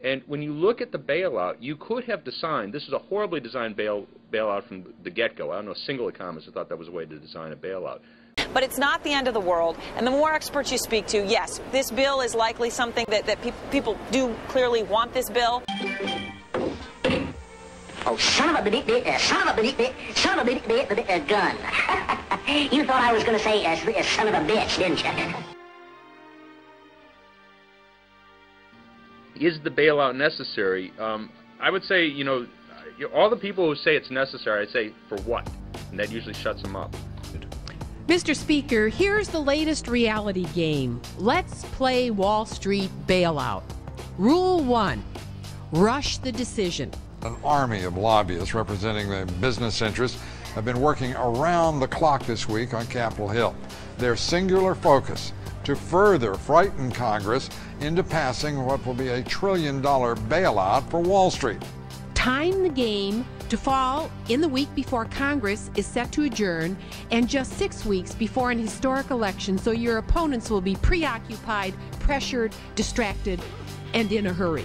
And when you look at the bailout, you could have designed, this is a horribly designed bailout from the get-go. I don't know a single economist who thought that was a way to design a bailout. But it's not the end of the world. And the more experts you speak to, yes, this bill is likely something that people do clearly want this bill. Oh, son of a gun. You thought I was going to say son of a bitch, didn't you? Is the bailout necessary? I would say, all the people who say it's necessary, I'd say, for what? And that usually shuts them up. Mr. Speaker, here's the latest reality game. Let's play Wall Street bailout. Rule 1, rush the decision. An army of lobbyists representing the business interests have been working around the clock this week on Capitol Hill. Their singular focus to further frighten Congress into passing what will be a $1 trillion bailout for Wall Street. Time the game to fall in the week before Congress is set to adjourn and just 6 weeks before an historic election, so your opponents will be preoccupied, pressured, distracted, and in a hurry.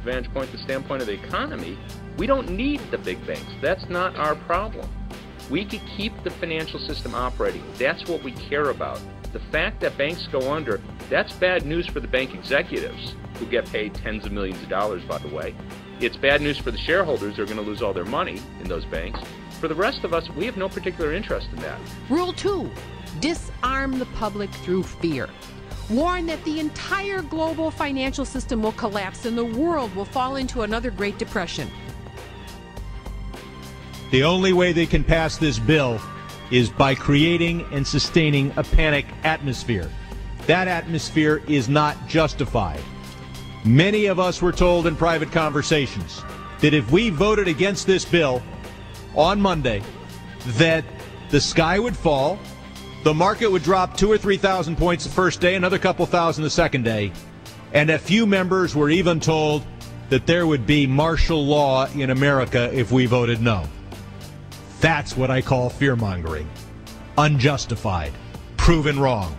Vantage point, the standpoint of the economy, we don't need the big banks. That's not our problem. We could keep the financial system operating. That's what we care about. The fact that banks go under, that's bad news for the bank executives, who get paid tens of millions of dollars, by the way. It's bad news for the shareholders who are going to lose all their money in those banks. For the rest of us, we have no particular interest in that. Rule 2, disarm the public through fear. Warn that the entire global financial system will collapse and the world will fall into another Great Depression. The only way they can pass this bill is by creating and sustaining a panic atmosphere. That atmosphere is not justified. Many of us were told in private conversations that if we voted against this bill on Monday, that the sky would fall, the market would drop 2,000 or 3,000 points the first day, another couple thousand the second day, and a few members were even told that there would be martial law in America if we voted no. That's what I call fear-mongering. Unjustified. Proven wrong.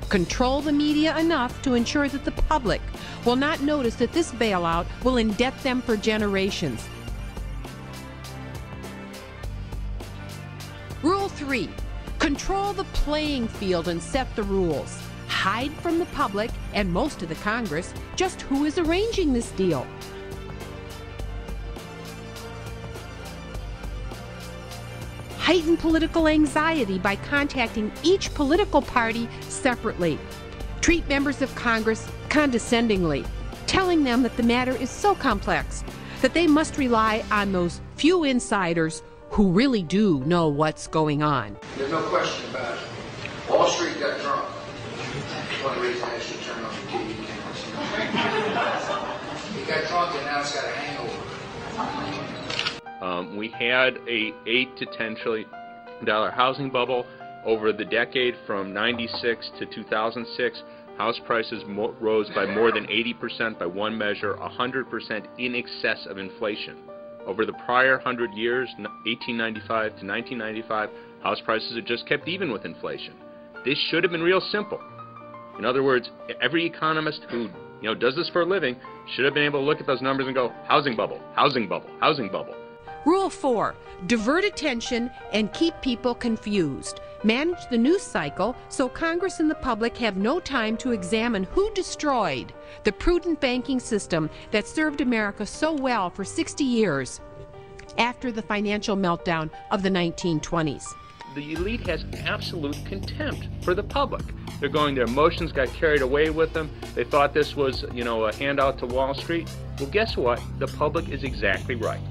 Control the media enough to ensure that the public will not notice that this bailout will indebt them for generations. Rule 3, control the playing field and set the rules. Hide from the public and most of the Congress just who is arranging this deal. Heighten political anxiety by contacting each political party separately. Treat members of Congress condescendingly, telling them that the matter is so complex that they must rely on those few insiders who really do know what's going on. There's no question about it. Wall Street got drunk. One of the reasons I should turn on the TV. He got drunk and now it's got a hangover. We had a $8 to $10 trillion housing bubble over the decade from 96 to 2006. House prices rose by more than 80% by one measure, 100% in excess of inflation. Over the prior 100 years, 1895 to 1995, house prices had just kept even with inflation. This should have been real simple. In other words, every economist who does this for a living should have been able to look at those numbers and go, housing bubble, housing bubble, housing bubble. Rule 4, divert attention and keep people confused. Manage the news cycle so Congress and the public have no time to examine who destroyed the prudent banking system that served America so well for 60 years after the financial meltdown of the 1920s. The elite has absolute contempt for the public. They're going, their emotions got carried away with them. They thought this was, a handout to Wall Street. Well, guess what? The public is exactly right.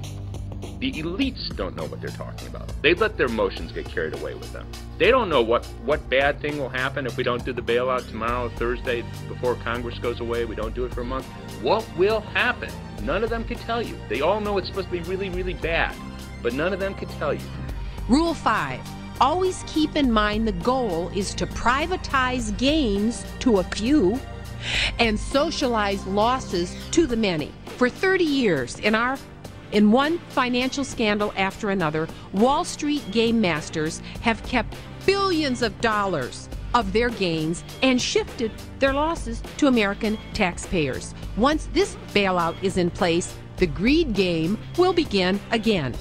The elites don't know what they're talking about. They let their emotions get carried away with them. They don't know what bad thing will happen if we don't do the bailout tomorrow, Thursday, before Congress goes away. We don't do it for a month. What will happen? None of them can tell you. They all know it's supposed to be really, really bad, but none of them can tell you. Rule 5, always keep in mind the goal is to privatize gains to a few and socialize losses to the many. For 30 years, in one financial scandal after another, Wall Street game masters have kept billions of dollars of their gains and shifted their losses to American taxpayers. Once this bailout is in place, the greed game will begin again.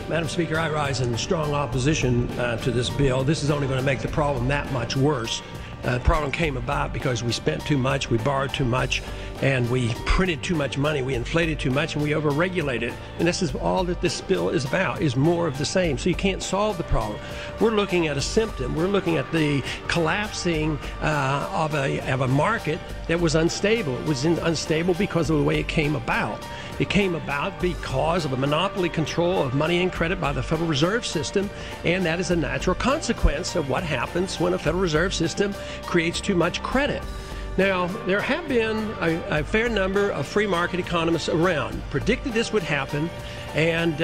Madam Speaker, I rise in strong opposition to this bill. This is only going to make the problem that much worse. The problem came about because we spent too much, we borrowed too much, and we printed too much money, we inflated too much, and we overregulated. And this is all that this bill is about, is more of the same. So you can't solve the problem. We're looking at a symptom. We're looking at the collapsing of a market that was unstable. It was unstable because of the way it came about. It came about because of a monopoly control of money and credit by the Federal Reserve System, and that is a natural consequence of what happens when a Federal Reserve System creates too much credit. Now, there have been a fair number of free market economists around, predicted this would happen, and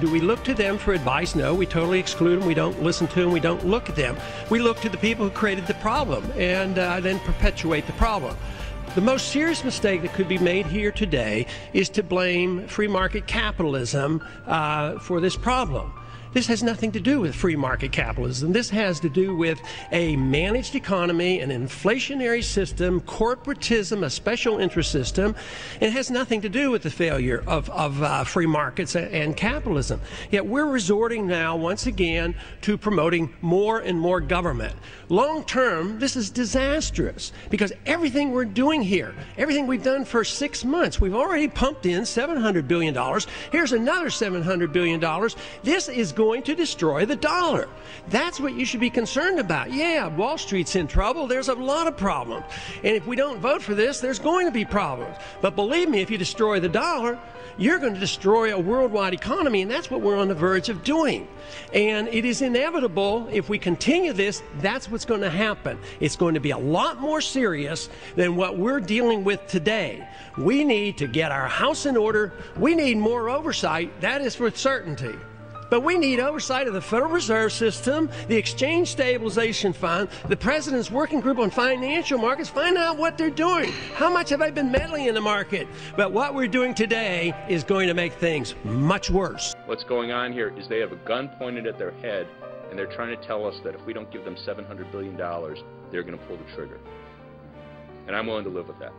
do we look to them for advice? No, we totally exclude them, we don't listen to them, we don't look at them. We look to the people who created the problem and then perpetuate the problem. The most serious mistake that could be made here today is to blame free market capitalism for this problem. This has nothing to do with free market capitalism. This has to do with a managed economy, an inflationary system, corporatism, a special interest system. It has nothing to do with the failure of free markets and capitalism. Yet we're resorting now, once again, to promoting more and more government. Long term, this is disastrous because everything we're doing here, everything we've done for 6 months, we've already pumped in $700 billion. Here's another $700 billion. This is going to destroy the dollar. That's what you should be concerned about. Yeah, Wall Street's in trouble. There's a lot of problems. And if we don't vote for this, there's going to be problems. But believe me, if you destroy the dollar, you're going to destroy a worldwide economy, and that's what we're on the verge of doing. And it is inevitable, if we continue this, that's what's going to happen. It's going to be a lot more serious than what we're dealing with today. We need to get our house in order. We need more oversight. That is for certainty. But we need oversight of the Federal Reserve System, the Exchange Stabilization Fund, the President's Working Group on Financial Markets. Find out what they're doing. How much have I been meddling in the market? But what we're doing today is going to make things much worse. What's going on here is they have a gun pointed at their head, and they're trying to tell us that if we don't give them $700 billion, they're going to pull the trigger. And I'm willing to live with that.